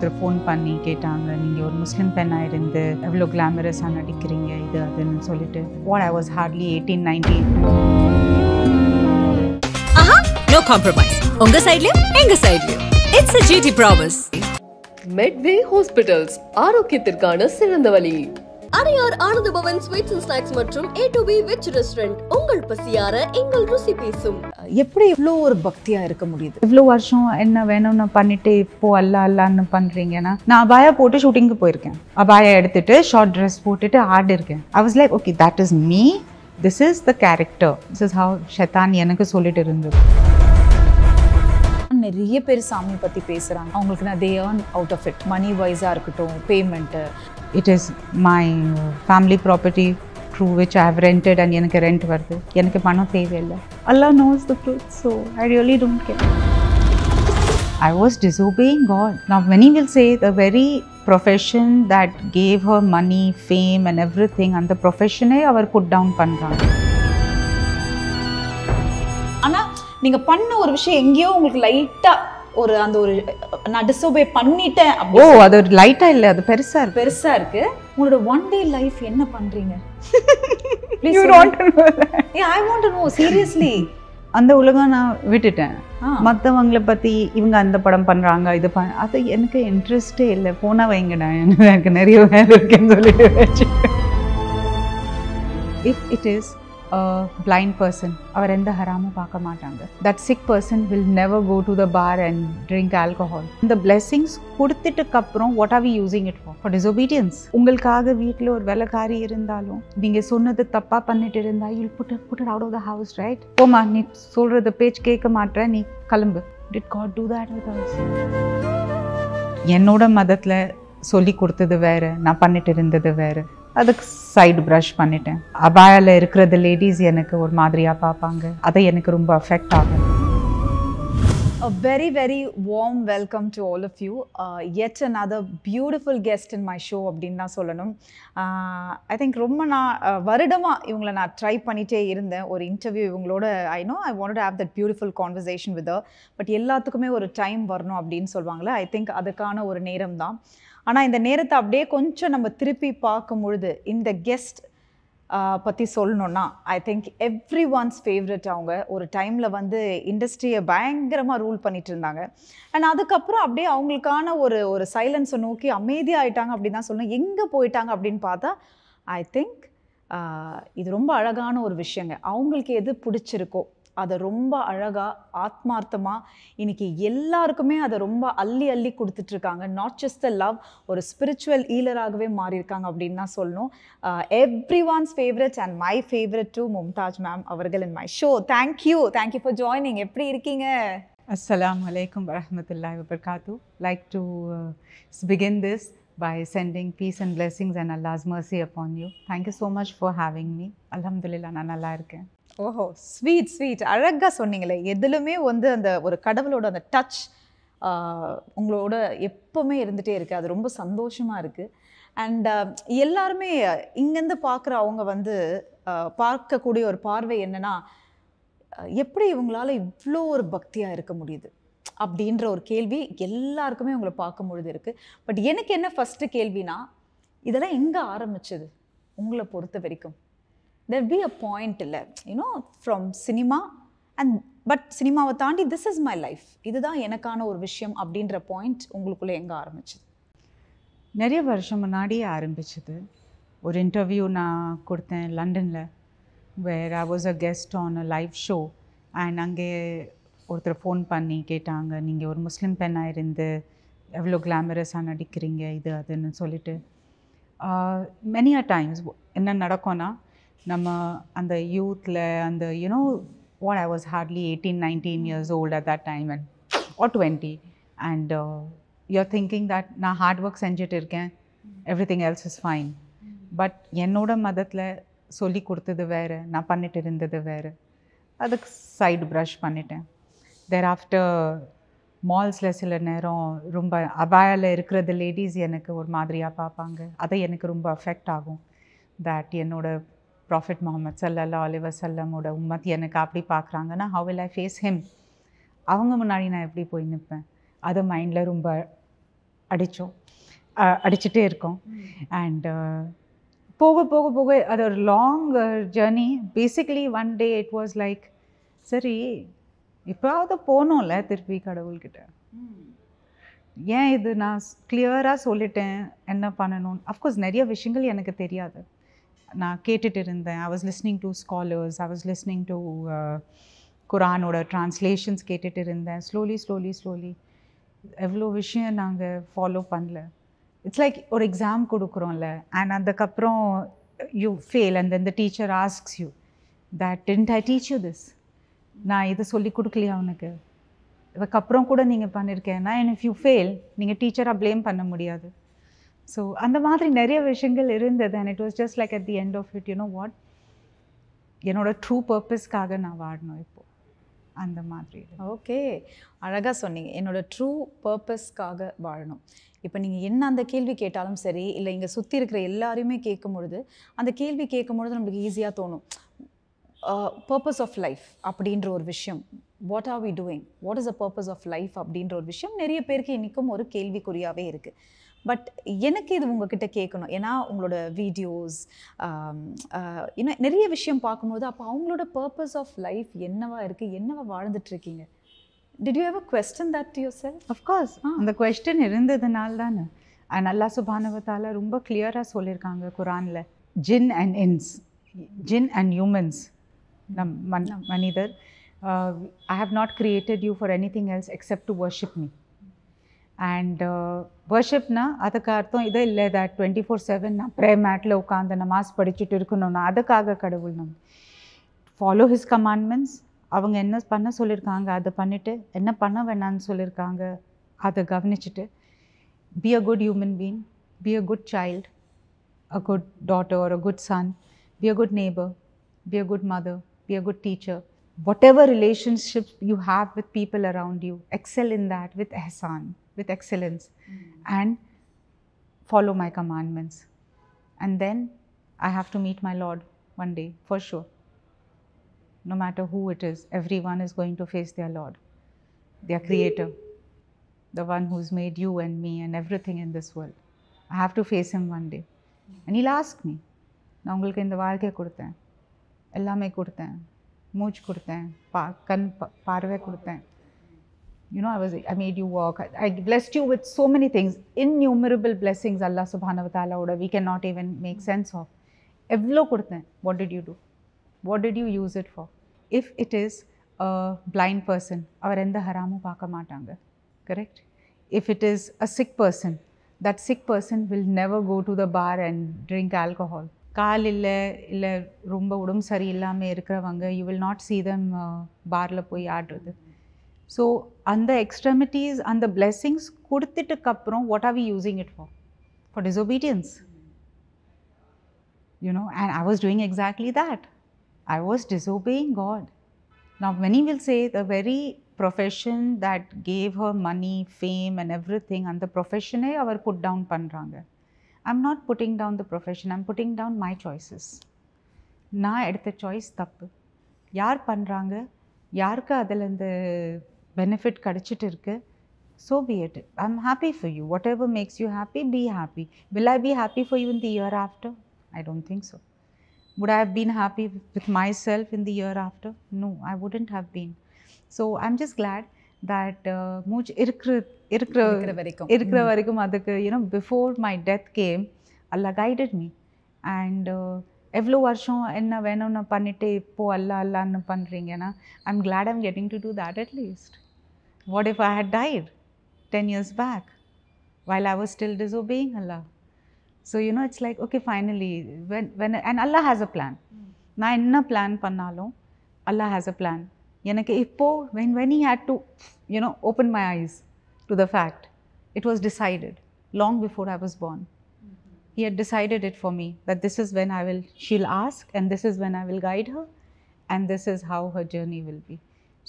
ஒருத்தர் ஃபோன் பண்ணி கேட்டாங்க, நீங்கள் ஒரு முஸ்லீம் பெண்ணாக இருந்து எவ்வளோ கிளாமரஸாக நடிக்கிறீங்க இது அதுன்னு சொல்லிட்டு. What I was hardly 18-19. ஆஹா, நோ காம்ப்ரமைஸ். உங்க சைடுலயும் எங்க சைடுலயும். It's a GT promise. Medway Hospitals ஆரோக்கியத்திற்கான சிறந்த வழி. Adyar Ananda Bhavan sweets and snacks மற்றும் A2B வெஜ் ரெஸ்டாரண்ட். உங்கள் பசியார எங்கள் ருசி பேசும். எப்படி இவ்வளோ ஒரு பக்தியா இருக்க முடியுது? இவ்வளோ வருஷம் என்ன வேணும்னு பண்ணிட்டு இப்போ அல்லான்னு பண்ணுறீங்கன்னா, நான் அபாயா போட்டு ஷூட்டிங்க்கு போயிருக்கேன். அபாயா எடுத்துட்டு ஷார்ட் ட்ரெஸ் போட்டுட்டு ஆடி இருக்கேன். I was like, okay, that is me, this is the character, this is how ஷைத்தான் எனக்கு சொல்லிட்டு இருந்தது. நிறைய பேர் சாமி பற்றி பேசுகிறாங்க. அவங்களுக்கு நான் they earn out of it, money வைஸாக இருக்கட்டும், payment. It is my family property through which I have rented and எனக்கு ரெண்ட் வருது. எனக்கு பணம் தேவையில்லை. Allah knows the truth, so I really don't care. I was disobeying God. Now many will say the very profession that gave her money, fame and everything, and the profession அவர் put down பண்றாங்க. ஆனால் நீங்கள் பண்ண ஒரு விஷயம் எங்கேயோ உங்களுக்கு லைட்டாக ஒரு அந்த ஒரு நான் டிஸ்ஓபே பண்ணிட்டேன். ஓ, அது ஒரு லைட்டா இல்லை, அது பெருசா இருக்கு. உங்களோட ஒன் டே லைஃப் என்ன பண்றீங்க? You want to know that? Yeah, I want to know, seriously. அந்த உலகம் நான் விட்டுட்டேன். மற்றவங்களை பற்றி இவங்க அந்த படம் பண்ணுறாங்க இது அது எனக்கு இன்ட்ரெஸ்டே இல்லை. போனால் வைங்கடா, எனக்கு நிறைய வேலை இருக்குன்னு சொல்லிட்டு வச்சு. If it is blind person, அவர் எந்த ஹராமும் பார்க்க மாட்டாங்க. That sick person will never go to the bar and drink alcohol. இந்த blessings கொடுத்துட்டுக்கு அப்புறம் what are we using it for? For disobedience. உங்களுக்காக வீட்டில் ஒரு வேலைக்காரி இருந்தாலும் நீங்கள் சொன்னது தப்பாக பண்ணிட்டு இருந்தா you'll put it out of the house, right? போமா, நீ சொல்கிறது பேச்சு கேட்க மாட்டேற, நீ கிளம்பு. Did God do that with us? என்னோட மதத்தில் சொல்லி கொடுத்தது வேறு, நான் பண்ணிட்டு இருந்தது வேறு. அதுக்கு சைடு ப்ரஷ் பண்ணிட்டேன். அபாயாவில் இருக்கிறது லேடிஸ் எனக்கு ஒரு மாதிரியாக பார்ப்பாங்க. அதை எனக்கு ரொம்ப அஃபெக்ட் ஆகும். A very, very warm welcome to all of you. Yet another beautiful guest in my show அப்படின்னு தான் சொல்லணும். I think ரொம்ப வருடமாக இவங்களை நான் ட்ரை பண்ணிகிட்டே இருந்தேன். ஒரு இன்டர்வியூ இவங்களோட I wanted to have that beautiful conversation with her. But எல்லாத்துக்குமே ஒரு டைம் வரணும் அப்படின்னு சொல்லுவாங்களே, I think அதுக்கான ஒரு நேரம் தான். ஆனால் இந்த நேரத்தை அப்படியே கொஞ்சம் நம்ம திருப்பி பார்க்கும் பொழுது இந்த கெஸ்ட் பற்றி சொல்லணுன்னா, I think every one's favourite. அவங்க ஒரு டைமில் வந்து இண்டஸ்ட்ரியை பயங்கரமாக ரூல் பண்ணிட்டு இருந்தாங்க. அண்ட் அதுக்கப்புறம் அப்படியே அவங்களுக்கான ஒரு சைலன்ஸை நோக்கி அமைதியாகிட்டாங்க அப்படின்னு தான் சொல்லணும். எங்கே போயிட்டாங்க அப்படின்னு பார்த்தா, ஐ திங்க் இது ரொம்ப அழகான ஒரு விஷயங்க. அவங்களுக்கு எது பிடிச்சிருக்கோ அதை ரொம்ப அழகாக ஆத்மார்த்தமாக இன்னைக்கு எல்லாருக்குமே அதை ரொம்ப அள்ளி கொடுத்துட்ருக்காங்க. நாட் ஜஸ்ட் த லவ், ஒரு ஸ்பிரிச்சுவல் ஈலராகவே மாறியிருக்காங்க அப்படின்னு தான் சொல்லணும். Every one's favourite and my favourite too Mumtaz ma'am அவர்கள் in my show. Thank you for joining. எப்படி இருக்கீங்க? Assalamu alaikum warahmatullahi wabarakatuh. Like to begin this by sending peace and blessings and Allah's mercy upon you. Thank you so much for having me. Alhamdulillah, நான் நல்லா இருக்கேன். ஓஹோ, sweet அழகாக சொன்னீங்களே. எதுலுமே வந்து அந்த ஒரு கடவுளோட அந்த டச் உங்களோட எப்போவுமே இருந்துகிட்டே இருக்குது. அது ரொம்ப சந்தோஷமாக இருக்குது. அண்ட் எல்லாருமே இங்கேருந்து பார்க்குற அவங்க வந்து பார்க்கக்கூடிய ஒரு பார்வை என்னென்னா, எப்படி இவங்களால இவ்வளோ ஒரு பக்தியாக இருக்க முடியுது அப்படின்ற ஒரு கேள்வி எல்லாருக்குமே உங்களை பார்க்கும் பொழுது இருக்குது. பட் எனக்கு என்ன ஃபஸ்ட்டு கேள்வினா, இதெல்லாம் எங்கே ஆரம்பிச்சது உங்களை பொறுத்த வரைக்கும்? There'll be a point இல்லை, ஃப்ரம் சினிமா அண்ட் பட் சினிமாவை தாண்டி திஸ் இஸ் மை லைஃப், இதுதான் எனக்கான ஒரு விஷயம் அப்படின்ற பாயிண்ட் உங்களுக்குள்ளே எங்கே ஆரம்பிச்சது? நிறைய வருஷம் முன்னாடியே ஆரம்பிச்சது. ஒரு இன்டர்வியூ நான் கொடுத்தேன் லண்டனில், where I was a guest on a live show. And அங்கே ஒருத்தர் ஃபோன் பண்ணி கேட்டாங்க, நீங்கள் ஒரு முஸ்லீம் பெண்ணாக இருந்து எவ்வளோ கிளாமரஸாக நடிக்கிறீங்க இது அதுன்னு சொல்லிட்டு. மெனி அ டைம்ஸ் என்ன நடக்கும்னா, நம்ம அந்த யூத்தில் அந்த what I was hardly 18-19 years old at that time or 20 and you're thinking that நான் ஹார்ட் ஒர்க் செஞ்சுட்டு இருக்கேன், everything else is fine. But என்னோட மதத்தில் சொல்லி கொடுத்தது வேறு, நான் பண்ணிட்டு இருந்தது வேறு. அதுக்கு சைடு ப்ரஷ் பண்ணிட்டேன். thereafter மால்ஸில் சில நேரம் ரொம்ப அபாயாவில் இருக்கிறது லேடிஸ் எனக்கு ஒரு மாதிரியாக பார்ப்பாங்க. அதை எனக்கு ரொம்ப அஃபெக்ட் ஆகும். தட் என்னோட ப்ராஃபிட் முகமது ஸல்லல்லாஹு அலைஹி வஸல்லமோட உம்மத் எனக்கு அப்படி பார்க்குறாங்கன்னா, how will I face him? அவங்க முன்னாடி நான் எப்படி போய் நிற்பேன்? அதை மைண்டில் ரொம்ப அடிச்சுட்டே இருக்கோம். அண்ட் போக போக போக அது ஒரு long journey. Basically one day it was like, சரி இப்போவாவது போகணும்ல திருப்பி கடவுள்கிட்ட, ஏன் இது நான் கிளியராக சொல்லிட்டேன் என்ன பண்ணணும். அஃப்கோர்ஸ் நிறைய விஷயங்கள் எனக்கு தெரியாது, நான் கேட்டுட்டு இருந்தேன். I was listening to scholars, I was listening to குரானோட ட்ரான்ஸ்லேஷன்ஸ் கேட்டுட்டு இருந்தேன். ஸ்லோலி எவ்வளோ விஷயம் நாங்கள் ஃபாலோ பண்ணல. இட்ஸ் லைக் ஒரு எக்ஸாம் கொடுக்குறோம்ல, அண்ட் அதுக்கப்புறம் you fail and then the teacher asks you that didn't I teach you this, நான் இதை சொல்லி கொடுக்கலையா உனக்கு, இதுக்கப்புறம் கூட நீங்கள் பண்ணியிருக்கேன்னா, அண்ட் இஃப் யூ ஃபெயில் நீங்கள் டீச்சராக ப்ளேம் பண்ண முடியாது. ஸோ அந்த மாதிரி நிறைய விஷயங்கள் இருந்தது. And it was just like at the end of it, you know what, என்னோட ட்ரூ பர்பஸ்க்காக நான் வாழணும் இப்போது, அந்த மாதிரி. ஓகே, அழகாக சொன்னீங்க, என்னோட ட்ரூ பர்பஸ்க்காக வாழணும். இப்போ நீங்கள் என்ன அந்த கேள்வி கேட்டாலும் சரி, இல்லை இங்கே சுற்றி இருக்கிற எல்லாரையுமே கேட்கும் பொழுது, அந்த கேள்வி கேட்கும் பொழுது நம்மளுக்கு ஈஸியாக தோணும், பர்பஸ் ஆஃப் லைஃப் அப்படின்ற ஒரு விஷயம், what are we doing, what is the purpose of life அப்படின்ற ஒரு விஷயம் நிறைய பேருக்கு இன்றைக்கும் ஒரு கேள்விக்குறியாகவே இருக்குது. பட் எனக்கு இது உங்ககிட்ட கேட்கணும், ஏன்னா உங்களோட வீடியோஸ் இன்னும் நிறைய விஷயம் பார்க்கும்போது, அப்போ அவங்களோட பர்பஸ் ஆஃப் லைஃப் என்னவா இருக்குது, என்னவா வாழ்ந்துட்டுருக்கீங்க? Did you ever question that to yourself? Of course. அந்த question இருந்ததுனால தானே. அண்ட் அல்லாஹ் சுப்ஹானஹு வ தஆலா ரொம்ப கிளியராக சொல்லியிருக்காங்க குரானில், ஜின் அண்ட் இன்ஸ், ஜின் அண்ட் ஹியூமன்ஸ், மனிதர், I have not created you for anything else except to worship me. And வர்ஷிப்னா அதுக்கு அர்த்தம் இதே இல்லை தட் 24/7 நான் ப்ரே மேட்டில் உட்காந்து நமாஸ் படிச்சுட்டு இருக்கணும்னா அதுக்காக கடவுள் நம்ம ஃபாலோ ஹிஸ் கமாண்ட்மெண்ட்ஸ். அவங்க என்ன பண்ண சொல்லியிருக்காங்க அதை பண்ணிவிட்டு, என்ன பண்ண வேணான்னு சொல்லியிருக்காங்க அதை கவனிச்சுட்டு, be a good human being, be a good child, a good daughter or a good son, be a good neighbour, be a good mother, be a good teacher. Whatever relationships you have with people around you, excel in that with ihsan, with excellence, and follow my commandments. And then I have to meet my Lord one day, for sure. No matter who it is, everyone is going to face their Lord, their Creator, the one who's made you and me and everything in this world. I have to face Him one day. And He'll ask me, நான் உங்களுக்கு இந்த வாழ்க்கையை கொடுத்தேன், எல்லாமே கொடுத்தேன், மூச்சு கொடுத்தேன், கண் பார்வை கொடுத்தேன், you know, I made you walk, I blessed you with so many things, innumerable blessings Allah subhanahu wa ta'ala oda we cannot even make sense of. எவ்வளோ கொடுத்தேன், what did you do? What did you use it for? If it is a blind person, அவர் எந்த ஹராமும் பார்க்க மாட்டாங்க, correct? If it is a sick person, that sick person will never go to the bar and drink alcohol. கால் இல்லை ரொம்ப உடம்பு சரி இல்லாமல் இருக்கிறவங்க, you will not see them பாரில் போய் ஆடுறது. ஸோ அந்த எக்ஸ்ட்ரெமிட்டிஸ், அந்த blessings கொடுத்துட்டுக்கப்புறம் what are we using it for? For disobedience. You know, and I was doing exactly that. I was disobeying God. Now many will say the very profession that gave her money, fame and everything, and the profession அவர் put down பண்றாங்க. I'm not putting down the profession, I'm putting down my choices. நான் எடுத்த choice தப்பு. யார் பண்ணுறாங்க, யாருக்கு அதில் இந்த பெனிஃபிட் கிடச்சிட்டு இருக்கு, so be it. I'm happy for you. Whatever makes you happy, be happy. Will I be happy for you in the year after? I don't think so. Would I have been happy with myself in the year after? No, I wouldn't have been. So I'm just glad that மூச்சு இருக்கிற வரைக்கும் அதுக்கு, you know, before my death came, Allah guided me. And எவ்வளோ வருஷம் என்ன வேணும்னு பண்ணிட்டு இப்போது அல்லான்னு பண்ணுறீங்கன்னா, I'm glad I'm getting to do that at least. What if I had died 10 years back while I was still disobeying Allah? So, you know, it's like, okay, finally, when and Allah has a plan. நான் என்ன plan பண்ணாலும் Allah has a plan. எனக்கு இப்போது when He had to, you know, open my eyes to the fact, it was decided long before I was born. He had decided it for me, that this is when she'll ask, and this is when I will guide her, and this is how her journey will be.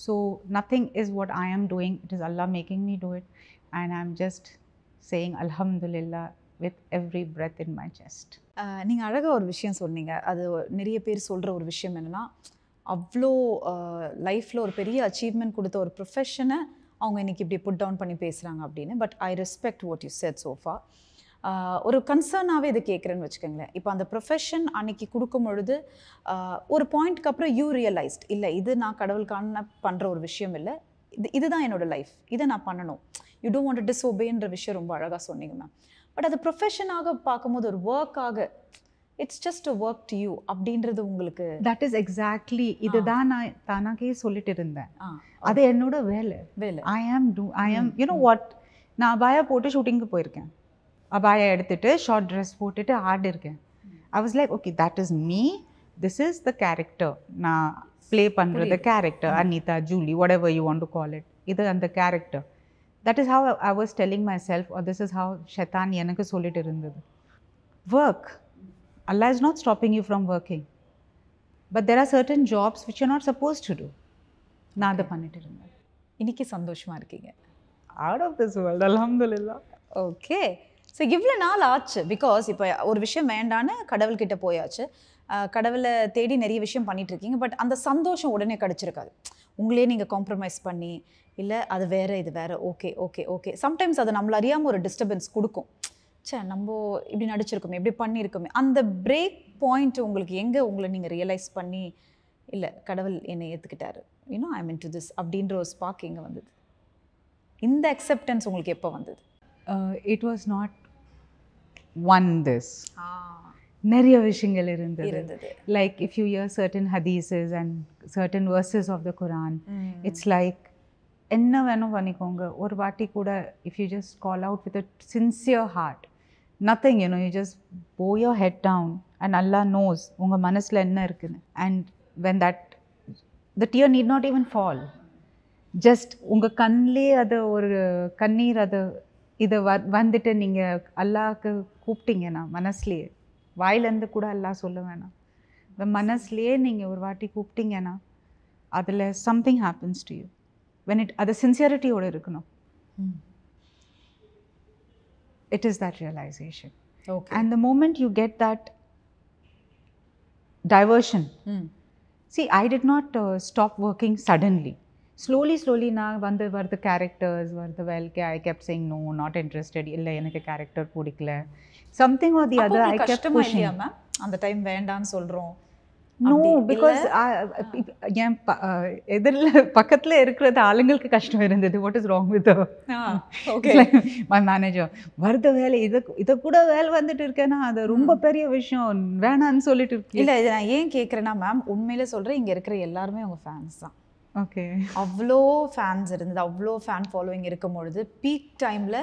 So nothing is what I am doing, it is Allah making me do it, and I'm just saying Alhamdulillah with every breath in my chest. நீங்கள் அழகாக ஒரு விஷயம் சொன்னீங்க, அது நிறைய பேர் சொல்கிற ஒரு விஷயம் என்னென்னா, அவ்வளோ லைஃப்பில் ஒரு பெரிய அச்சீவ்மெண்ட் கொடுத்த ஒரு ப்ரொஃபஷனை அவங்க இன்றைக்கி இப்படி புட் டவுன் பண்ணி பேசுகிறாங்க அப்படின்னு. But I respect what you said sofa. ஒரு கன்சர்னாகவே இது கேட்குறேன்னு வச்சுக்கோங்களேன். இப்போ அந்த ப்ரொஃபஷன் அன்னைக்கு கொடுக்கும் பொழுது ஒரு பாயிண்ட்க்கு அப்புறம் யூ ரியலைஸ்ட், இல்லை இது நான் கடவுளுக்கான பண்ணுற ஒரு விஷயம் இல்லை, இதுதான் என்னோடய லைஃப், இதை நான் பண்ணணும். யூ டோன்ட் வாண்ட் டு டிஸ்ஓபேன்ற விஷயம் ரொம்ப அழகாக சொன்னீங்க மேம். பட் அது ப்ரொஃபஷனாக பார்க்கும்போது ஒரு ஒர்க்காக it's just a work to you அப்படின்றது உங்களுக்கு தட் இஸ் எக்ஸாக்ட்லி இதுதான் நான் தானாகவே சொல்லிட்டு இருந்தேன். அது என்னோட வேலை. ஐ ஆம் யூனோ வாட், நான் அபாயா போட்டு ஷூட்டிங்க்கு போயிருக்கேன், அபாயா எடுத்துட்டு ஷார்ட் ட்ரெஸ் போட்டுட்டு ஆடி இருக்கேன். I was like okay that is me, this is the character, நான் ப்ளே பண்ணுறது character, Anitha, Julie, whatever you want to call it, இது அந்த character. That is how I was telling myself, or this is how Shaitan எனக்கு சொல்லிட்டு இருந்தது. Work. Allah is not stopping you from working. But there are certain jobs which you're not supposed to do. நான் அதை பண்ணிட்டு இருந்தேன். இன்னைக்கு சந்தோஷமாக இருக்கீங்க. Out of this world, alhamdulillah. Okay. So இவ்வளோ நாள் ஆச்சு, பிகாஸ் இப்போ ஒரு விஷயம் வேண்டான்னு கடவுள்கிட்ட போயாச்சு, கடவுளை தேடி நிறைய விஷயம் பண்ணிகிட்ருக்கீங்க. பட் அந்த சந்தோஷம் உடனே கிடச்சிருக்காது. உங்களே நீங்கள் காம்ப்ரமைஸ் பண்ணி, இல்லை அது வேறு இது வேறு, ஓகே ஓகே ஓகே, சம்டைம்ஸ் அது நம்மள அறியாமல் ஒரு டிஸ்டர்பன்ஸ் கொடுக்கும். சே நம்ம இப்படி நடிச்சிருக்கோமே, இப்படி பண்ணியிருக்கோமே, அந்த பிரேக் பாயிண்ட் உங்களுக்கு எங்கே உங்களை நீங்கள் ரியலைஸ் பண்ணி, இல்லை கடவுள் என்னை ஏற்றுக்கிட்டாரு, you know I mean to this அப்படின்ற ஒரு ஸ்பார்க் எங்கே வந்தது? இந்த அக்செப்டன்ஸ் உங்களுக்கு எப்போ வந்தது? It was not one this, நிறைய விஷயங்கள் இருந்தது. Like if you hear certain hadiths and certain verses of the Quran, it's like என்ன வேணும் பண்ணிக்கோங்க, ஒரு வாட்டி கூட if you just call out with a sincere heart, nothing, you know, you just bow your head down and Allah knows உங்கள் மனசில் என்ன இருக்குன்னு. And when that the tear need not even fall, just உங்கள் கண்ணிலே அது ஒரு கண்ணீர், அது இதை வந்துட்டு நீங்கள் அல்லாவுக்கு கூப்பிட்டீங்கன்னா மனசுலேயே, வாயிலேருந்து கூட எல்லாம் சொல்ல வேணாம், இந்த மனசுலேயே நீங்கள் ஒரு வாட்டி கூப்பிட்டீங்கன்னா அதில் something happens to you. when it அது சின்சியரிட்டியோடு இருக்கணும். It is that realization. Okay. And the moment you get that diversion, see, I did not stop working suddenly. Slowly na were the characters, were the I kept saying no, not interested, illa enakku character pudikla, something or the other. I kept pushing. And the time வேண்டான்னு சொல்றோம். No, because என் எதிரில் பக்கத்தில் இருக்கிறது ஆளுங்களுக்கு கஷ்டம் இருந்தது. What is wrong with my manager, வருத வேலை இதை கூட வேலை வந்துட்டு இருக்கேன்னா அது ரொம்ப பெரிய விஷயம், வேணான்னு சொல்லிட்டு இருக்கு. இல்லை, இதை நான் ஏன் கேட்குறேன்னா மேம், உண்மையிலே சொல்கிறேன், இங்கே இருக்கிற எல்லாருமே உங்கள் ஃபேன்ஸ் தான். ஓகே, அவ்வளோ ஃபேன்ஸ் இருந்தது, அவ்வளோ ஃபேன் ஃபாலோவிங் இருக்கும் பொழுது பீக் டைமில்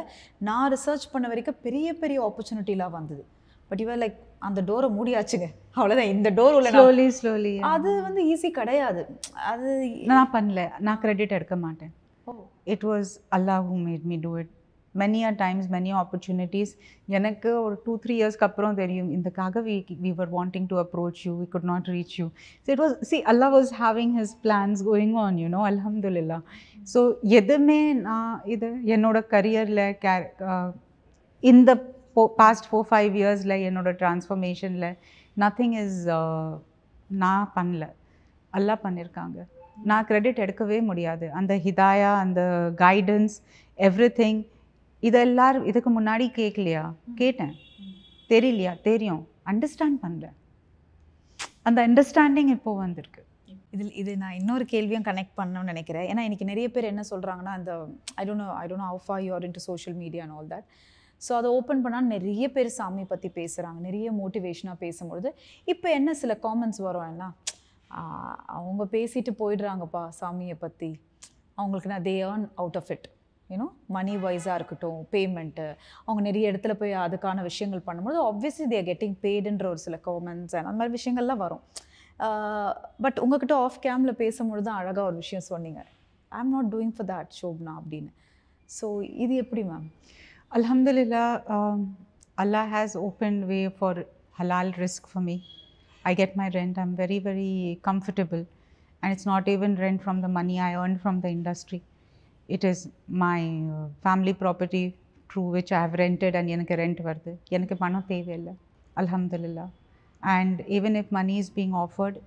நான் ரிசர்ச் பண்ண வரைக்கும் பெரிய பெரிய ஆப்பர்ச்சுனிட்டிலாம் வந்தது. பட் இவர் லைக் அந்த டோரை மூடியாச்சுங்க, அவ்வளோதான், இந்த டோர் உள்ள ஸ்லோலி அது வந்து ஈஸி கிடையாது. அது நான் பண்ணல, நான் கிரெடிட் எடுக்க மாட்டேன். It was Allah who made me do it. Many a times, many opportunities எனக்கு ஒரு 2-3 இயர்ஸ்க்கு அப்புறம் தெரியும், இதுக்காக we were wanting to approach you, we could not reach you. So it was, see, Allah was having his plans going on, you know, alhamdulillah. So எதுவுமே நான் இது என்னோட கரியரில் இந்த past 4-5 இயர்ஸில் என்னோட ட்ரான்ஸ்ஃபர்மேஷனில் நத்திங் இஸ் நான் பண்ணல, அல்லா பண்ணியிருக்காங்க. நான் கிரெடிட் எடுக்கவே முடியாது. அந்த ஹிதாயா, அந்த கைடன்ஸ், எவ்ரி திங், இது எல்லாரும் இதுக்கு முன்னாடி கேட்கலையா? கேட்டேன். தெரியலையா? தெரியும். அண்டர்ஸ்டாண்ட் பண்ணல. அந்த அண்டர்ஸ்டாண்டிங் இப்போது வந்திருக்கு. இது நான் இன்னொரு கேள்வியும் கனெக்ட் பண்ணணும்னு நினைக்கிறேன். ஏன்னா இன்றைக்கி நிறைய பேர் என்ன சொல்கிறாங்கன்னா, அந்த I don't know how far you are into social media and all that. So அதை ஓப்பன் பண்ணால் நிறைய பேர் சாமியை பற்றி பேசுகிறாங்க, நிறைய மோட்டிவேஷனாக பேசும்பொழுது இப்போ என்ன சில காமெண்ட்ஸ் வரும், என்ன அவங்க பேசிட்டு போயிடுறாங்கப்பா சாமியை பற்றி, அவங்களுக்கு நான் they earn out of it, you know, money வைஸாக இருக்கட்டும், பேமெண்ட்டு, அவங்க நிறைய இடத்துல போய் அதுக்கான விஷயங்கள் பண்ணும்போது ஆப்வியஸ்லி தே ஆர் கெட்டிங் பெய்டுன்ற ஒரு சில காமெண்ட்ஸ் அந்த மாதிரி விஷயங்கள்லாம் வரும். பட் உங்ககிட்ட ஆஃப் கேமில் பேசும்பொழுது தான் அழகாக ஒரு விஷயம் சொன்னீங்க, I am not doing for that Shobana அப்படின்னு. ஸோ இது எப்படி ma'am? Alhamdulillah, Allah has opened way for halal risk for me. I get my rent. I'm very, very comfortable. And it's not even rent from the money I earned from the industry. It is my family property through which I have rented and எனக்கு rent வருது. எனக்கு பணம் தேவையில்லை. Alhamdulillah. And even if money is being offered,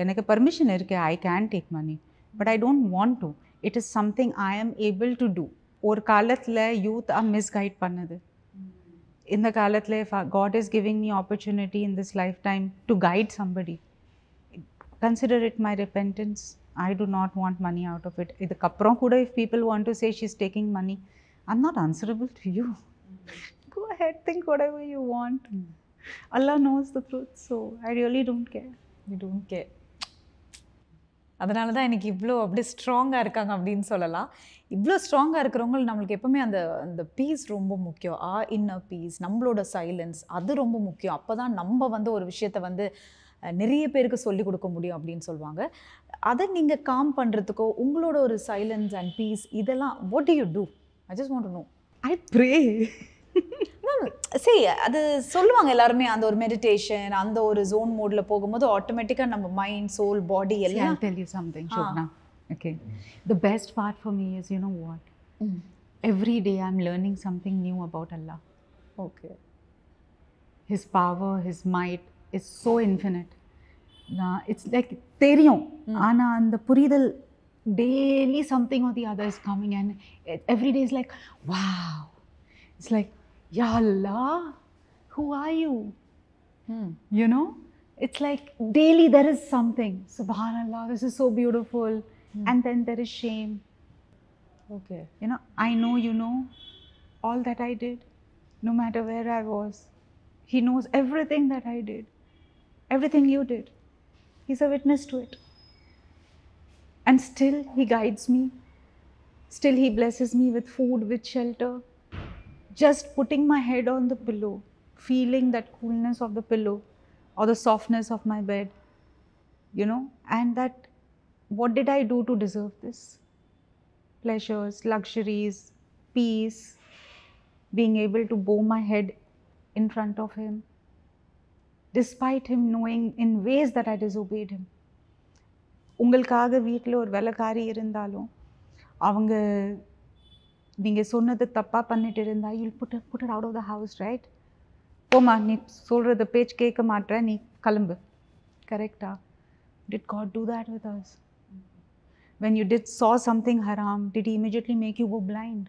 எனக்கு permission இருக்கு, I can take money. But I don't want to. it is something I am able to do. ஒரு காலத்தில் youth are misguide பண்ணது. இந்த காலத்தில் if God is giving me opportunity in this lifetime to guide somebody, consider it my repentance. I do not want money out of it. இதுக்கப்புறம் கூட if people want to say she's taking money, I'm not answerable to you. Go ahead, think whatever you want. Allah knows the truth, so I really don't care. You don't care. அதனால தான் எனக்கு இவ்வளோ அப்படியே ஸ்ட்ராங்காக இருக்காங்க அப்படின்னு சொல்லலாம். இவ்வளோ ஸ்ட்ராங்காக இருக்கிறவங்க நம்மளுக்கு எப்போவுமே அந்த பீஸ் ரொம்ப முக்கியம். இன்னர் பீஸ், நம்மளோட சைலன்ஸ், அது ரொம்ப முக்கியம். அப்போ தான் நம்ம வந்து ஒரு விஷயத்தை வந்து நிறைய பேருக்கு சொல்லிக் கொடுக்க முடியும் அப்படின்னு சொல்லுவாங்க. அதை நீங்கள் காம் பண்ணுறதுக்கோ உங்களோட ஒரு சைலன்ஸ் அண்ட் பீஸ் இதெல்லாம் what do you do? I just want to know. I pray. சரி, அது சொல்லுவாங்க எல்லாருமே, அந்த ஒரு மெடிடேஷன், அந்த ஒரு ஜோன் மோட்ல போகும்போது ஆட்டோமேட்டிக்காக நம்ம மைண்ட், சோல், பாடி எல்லாம். I'll tell you something, Shobna. Okay. The best part for me is, you know what? Every day I'm learning something new about Allah. Okay. His power, His might is so infinite. It's like தெரியும், ஆனால் அந்த புரிதல் daily something or the other is coming, and every day is like, wow. It's like, Ya Allah, who are you? You know, it's like daily there is something. Subhanallah, this is so beautiful. And then there is shame. Okay. You know, I know you know all that I did, no matter where I was. He knows everything that I did, everything you did. He's a witness to it. And still He guides me. Still He blesses me with food, with shelter. Just putting my head on the pillow, feeling that coolness of the pillow or the softness of my bed, you know, and that what did I do to deserve this? Pleasures, luxuries, peace, being able to bow my head in front of Him, despite Him knowing in ways that I disobeyed Him. உங்களுக்காக வீட்டில் ஒரு வேலைக்காரி இருந்தாலும் அவங்க நீங்கள் சொன்னது தப்பாக பண்ணிட்டு இருந்தா, you'll put it out of the house, right? போமா, நீ சொல்கிறத பேச்சு கேட்க மாட்டேற, நீ கிளம்பு. கரெக்டா? Did God do that with us? When you saw something haram, did He immediately make you go blind?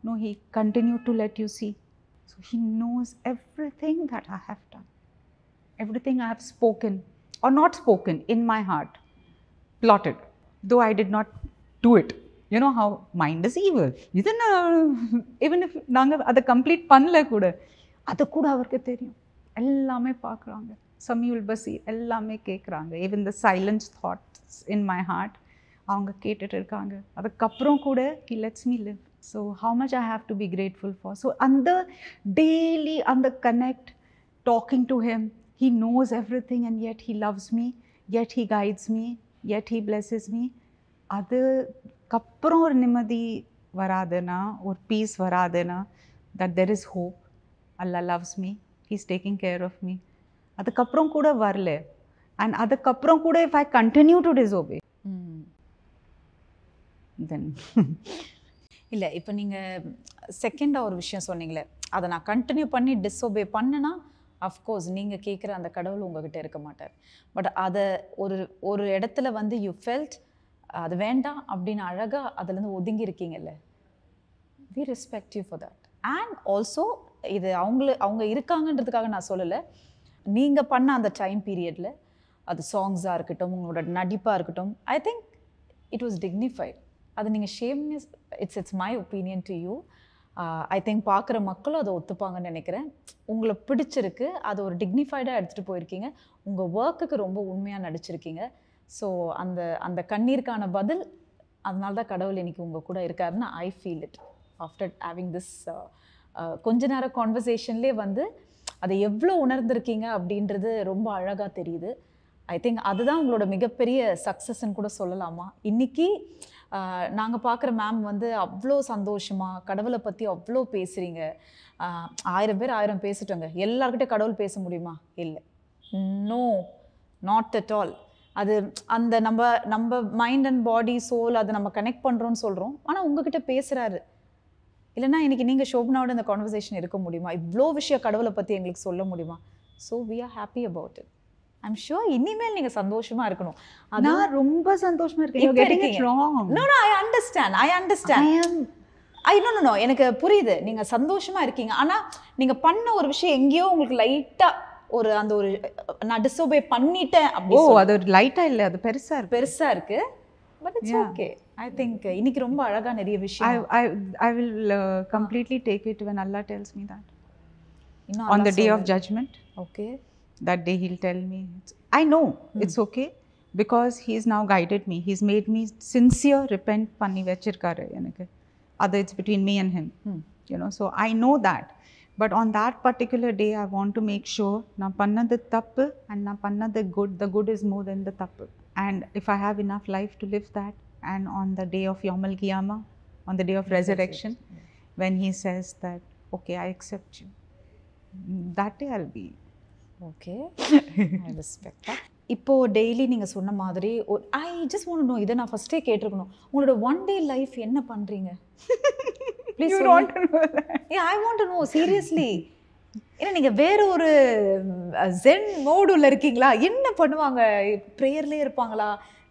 No, He continued to let you see. So He knows everything that I have done, everything I have spoken or not spoken in my heart, plotted, though I did not do it. You know how mind is evil. Even if நாங்கள் அதை complete பண்ணல கூட, அதை கூட அவருக்கு தெரியும். எல்லாமே பார்க்குறாங்க. சமியுல் பசீர் எல்லாமே கேட்குறாங்க. even the silent thoughts in my heart அவங்க கேட்டுட்டு இருக்காங்க. அதுக்கப்புறம் கூட He lets me live. So how much I have to be grateful for. So அந்த daily அந்த connect, talking to Him, He knows everything and yet He loves me, yet He guides me, yet He blesses me. அதுக்கப்புறம் ஒரு நிம்மதி வராதுன்னா, ஒரு piece வராதுன்னா, that there is hope. Allah loves me, He's taking care of me. அதுக்கப்புறம் கூட வரல, and அதுக்கப்புறம் கூட if I continue to disobey, then இல்லை, இப்போ நீங்கள் செகண்டாக ஒரு விஷயம் சொன்னீங்களே, அதை நான் கண்டினியூ பண்ணி டிஸ்ஒபே பண்ணேன்னா அஃப்கோர்ஸ் நீங்கள் கேட்குற அந்த கடவுள் உங்ககிட்ட இருக்க மாட்டார். பட் அதை ஒரு இடத்துல வந்து யூ ஃபெல்ட் அது வேண்டாம் அப்படின்னு அழகாக அதுலேருந்து ஒதுங்கி இருக்கீங்கல்ல, we respect you for that. And also இது அவங்க இருக்காங்கன்றதுக்காக நான் சொல்லலை, நீங்கள் பண்ண அந்த டைம் பீரியடில் அது சாங்ஸாக இருக்கட்டும், உங்களோட நடிப்பாக இருக்கட்டும், I think it was dignified. அது நீங்கள் shameness, it's my opinion to you. I think பார்க்குற மக்களும் அதை ஒத்துப்பாங்கன்னு நினைக்கிறேன். உங்களை பிடிச்சிருக்கு, அதை ஒரு டிக்னிஃபைடாக எடுத்துகிட்டு போயிருக்கீங்க, உங்கள் ஒர்க்குக்கு ரொம்ப உண்மையாக நடிச்சிருக்கீங்க. ஸோ அந்த கண்ணீருக்கான பதில், அதனால தான் கடவுள் இன்னைக்கு உங்கள் கூட இருக்காருன்னு I feel it after having this கொஞ்ச நேரம் கான்வர்சேஷன்லேயே வந்து அதை எவ்வளோ உணர்ந்திருக்கீங்க அப்படின்றது ரொம்ப அழகாக தெரியுது. ஐ திங்க் அதுதான் உங்களோட மிகப்பெரிய சக்ஸஸ்ன்னு கூட சொல்லலாமா. இன்றைக்கி நாங்கள் பார்க்குற மேம் வந்து அவ்வளோ சந்தோஷமாக கடவுளை பற்றி அவ்வளோ பேசுகிறீங்க. 1000 பேர் 1000 பேசிட்டோங்க, எல்லாருக்கிட்டே கடவுள் பேச முடியுமா? இல்லை, நோ, நாட் அட் ஆல். அது அந்த நம்ம மைண்ட் அண்ட் பாடி, சோல், அதை நம்ம கனெக்ட் பண்ணுறோன்னு சொல்கிறோம். ஆனால் உங்ககிட்ட பேசுகிறாரு, இல்லைன்னா இன்றைக்கி நீங்கள் ஷோபனாவோட இந்த கான்வர்சேஷன் இருக்க முடியுமா? இவ்வளோ விஷயம் கடவுளை பற்றி எங்களுக்கு சொல்ல முடியுமா? So we are happy about it I'm sure இனிமேல் நீங்க சந்தோஷமா இருக்கணும். நான் ரொம்ப சந்தோஷமா இருக்கேன். இப்ப You're getting it இருக்கீங்க. wrong. No, I understand. No, எனக்கு புரியுது, நீங்க சந்தோஷமா இருக்கீங்க. ஆனா நீங்க பண்ண ஒரு விஷயம் எங்கேயோ உங்களுக்கு லைட்டா ஒரு அந்த ஒரு நான் டிஸ்ஓபே பண்ணிட்டேன் அப்படி அது ஒரு லைட்டா இல்ல, அது பெருசா இருக்கு. But it's okay. I think இன்னைக்கு ரொம்ப அழகா நிறைய விஷயம். I will completely take it when Allah tells me that. இன்னும் On the day of judgment, okay. that day he'll tell me. I know it's okay because he's now guided me. He's made me sincere repent பண்ணி வச்சிருக்காரு எனக்கு. Other it's between me and him. You know, so I know that. But on that particular day, I want to make sure na pannadhu thappu and na pannadhu good. The good is more than the thappu. And if I have enough life to live that, and on the day of Yawmal Qiyamah, on the day of resurrection, when he says that, okay, I accept you, that day I'll be okay. I respect that. இப்போ daily நீங்க சொன்ன மாதிரி I just want to know, இதை நான் ஃபர்ஸ்டே கேட்டிருக்கணும், உங்களோட one day life என்ன பண்றீங்க? Please You want to know that? Yeah, I want to know seriously. ஏன்னா நீங்க வேற ஒரு ஜென் மோடுல இருக்கீங்களா? என்ன பண்ணுவாங்க? பிரேயர்லயே இருப்பாங்களா?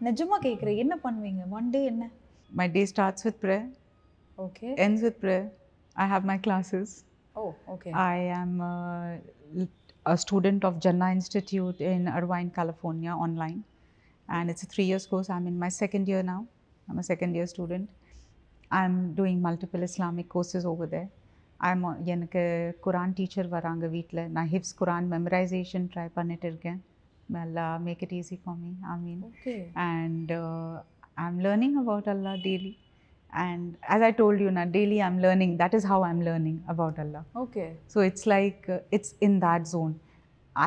நிஜமா கேக்குறேன், என்ன பண்ணுவீங்க ஒன் டே? என்ன? My day starts with prayer. Okay. Ends with prayer. I have my classes. Oh, okay. I am a student of Jannah Institute in Irvine, California, online. And it's a 3 years course. I'm in my second year now. I'm a second year student. I'm doing multiple Islamic courses over there. எனக்கு குரான் teacher வராங்க வீட்டில். நான் hips குரான் memorisation try பண்ணிட்டு இருக்கேன். Allah make it easy for me. I mean, okay. And I'm learning about Allah daily. And as I told you, now daily I'm learning. That is how I'm learning about Allah. Okay. So it's like it's in that zone.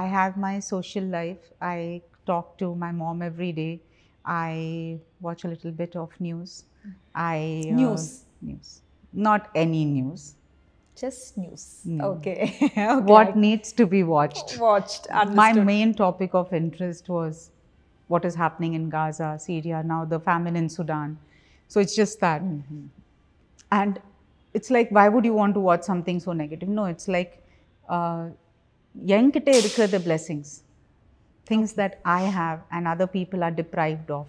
I have my social life. I talk to my mom every day. I watch a little bit of news. News. Not any news. Just news. No. Okay. What needs to be watched. Understood. My main topic of interest was what is happening in Gaza, Syria, now the famine in Sudan. So it's just that. And it's like, why would you want to watch something so negative? No, it's like, என்கிட்ட இருக்கிற the blessings, things that I have and other people are deprived of.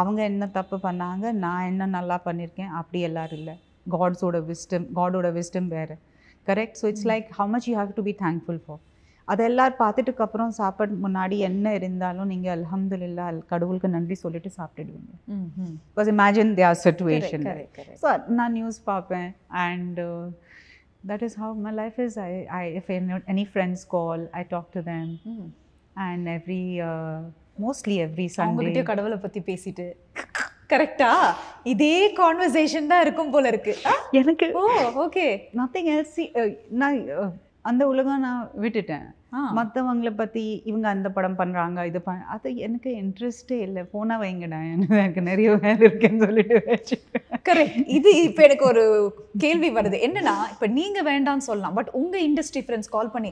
அவங்க என்ன தப்பு பண்ணாங்க, நான் என்ன நல்லா பண்ணியிருக்கேன், அப்படி எல்லாரும் இல்லை. காடோட விஸ்டம் வேறு. Correct? So it's like how much you have to be thankful for. அதை எல்லாரும் பார்த்துட்டுக்கப்புறம் சாப்பாடு முன்னாடி என்ன இருந்தாலும் நீங்கள் அல்ஹம்துலில்லா கடவுளுக்கு நன்றி சொல்லிட்டு சாப்பிட்டுடுவீங்க. Because imagine their situation. So நான் நியூஸ் பார்ப்பேன். And that is how my life is. If any friends call, I talk to them. And mostly every Sunday. அவங்ககிட்ட கடவுளை பற்றி பேசிட்டு கரெக்டா இதே கான்வர்சேஷன் தான் இருக்கும் போல இருக்கு எனக்கு. ஓகே. Nothing else. நான் அந்த உலகம் நான் விட்டுட்டேன். மற்றவங்களை பற்றி இவங்க அந்த படம் பண்ணுறாங்க, இது அது எனக்கு இன்ட்ரெஸ்டே இல்லை. போனால் வைங்கடா, எனக்கு நிறைய வேலை இருக்குன்னு சொல்லிட்டு வச்சு. கரெக்ட். இது இப்போ எனக்கு ஒரு கேள்வி வருது. என்னன்னா, இப்போ நீங்கள் வேண்டாம்னு சொல்லலாம், பட் உங்கள் இண்டஸ்ட்ரி ஃப்ரெண்ட்ஸ் கால் பண்ணி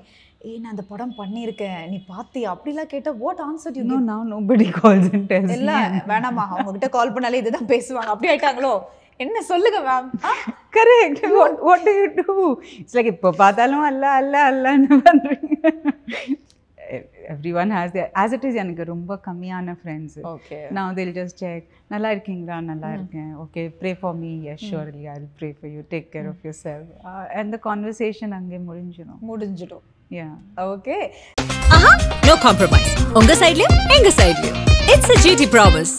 நான் அந்த படம் பண்ணியிருக்கேன், நீ பார்த்தியா அப்படிலாம் கேட்டால் what answer you? No, nobody calls and tells me. இல்லை வேணாமா, அவங்ககிட்ட கால் பண்ணாலே இதுதான் பேசுவாங்க. அப்படி ஆயிட்டாங்களோ? என்ன சொல்லுங்க ma'am. Correct. what do you do? It's like இப்போ பார்த்தாலும் அல்லான்னு பண்ணுறீங்க. Everyone has their, as it is, எனக்கு ரொம்ப கம்மியான friends. Okay. Now they'll just check, நல்லா இருக்கீங்களா? நல்லா இருக்கேன். Okay, pray for me. Yes, surely I'll pray for you. Take care of yourself. And the conversation அங்கே முடிஞ்சிடும். Yeah. Okay. No compromise. உங்க சைடுலயும் எங்க சைடுலயும். It's a GT promise.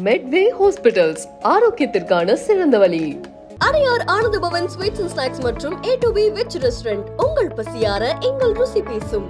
Medway hospitals, ஆரோக்கியத்திற்கான சிறந்த வழி. Adyar Ananda Bhavan sweets and snacks மற்றும் A to B veg restaurant உங்கள் பசியார எங்கள் ருசி பேசும்.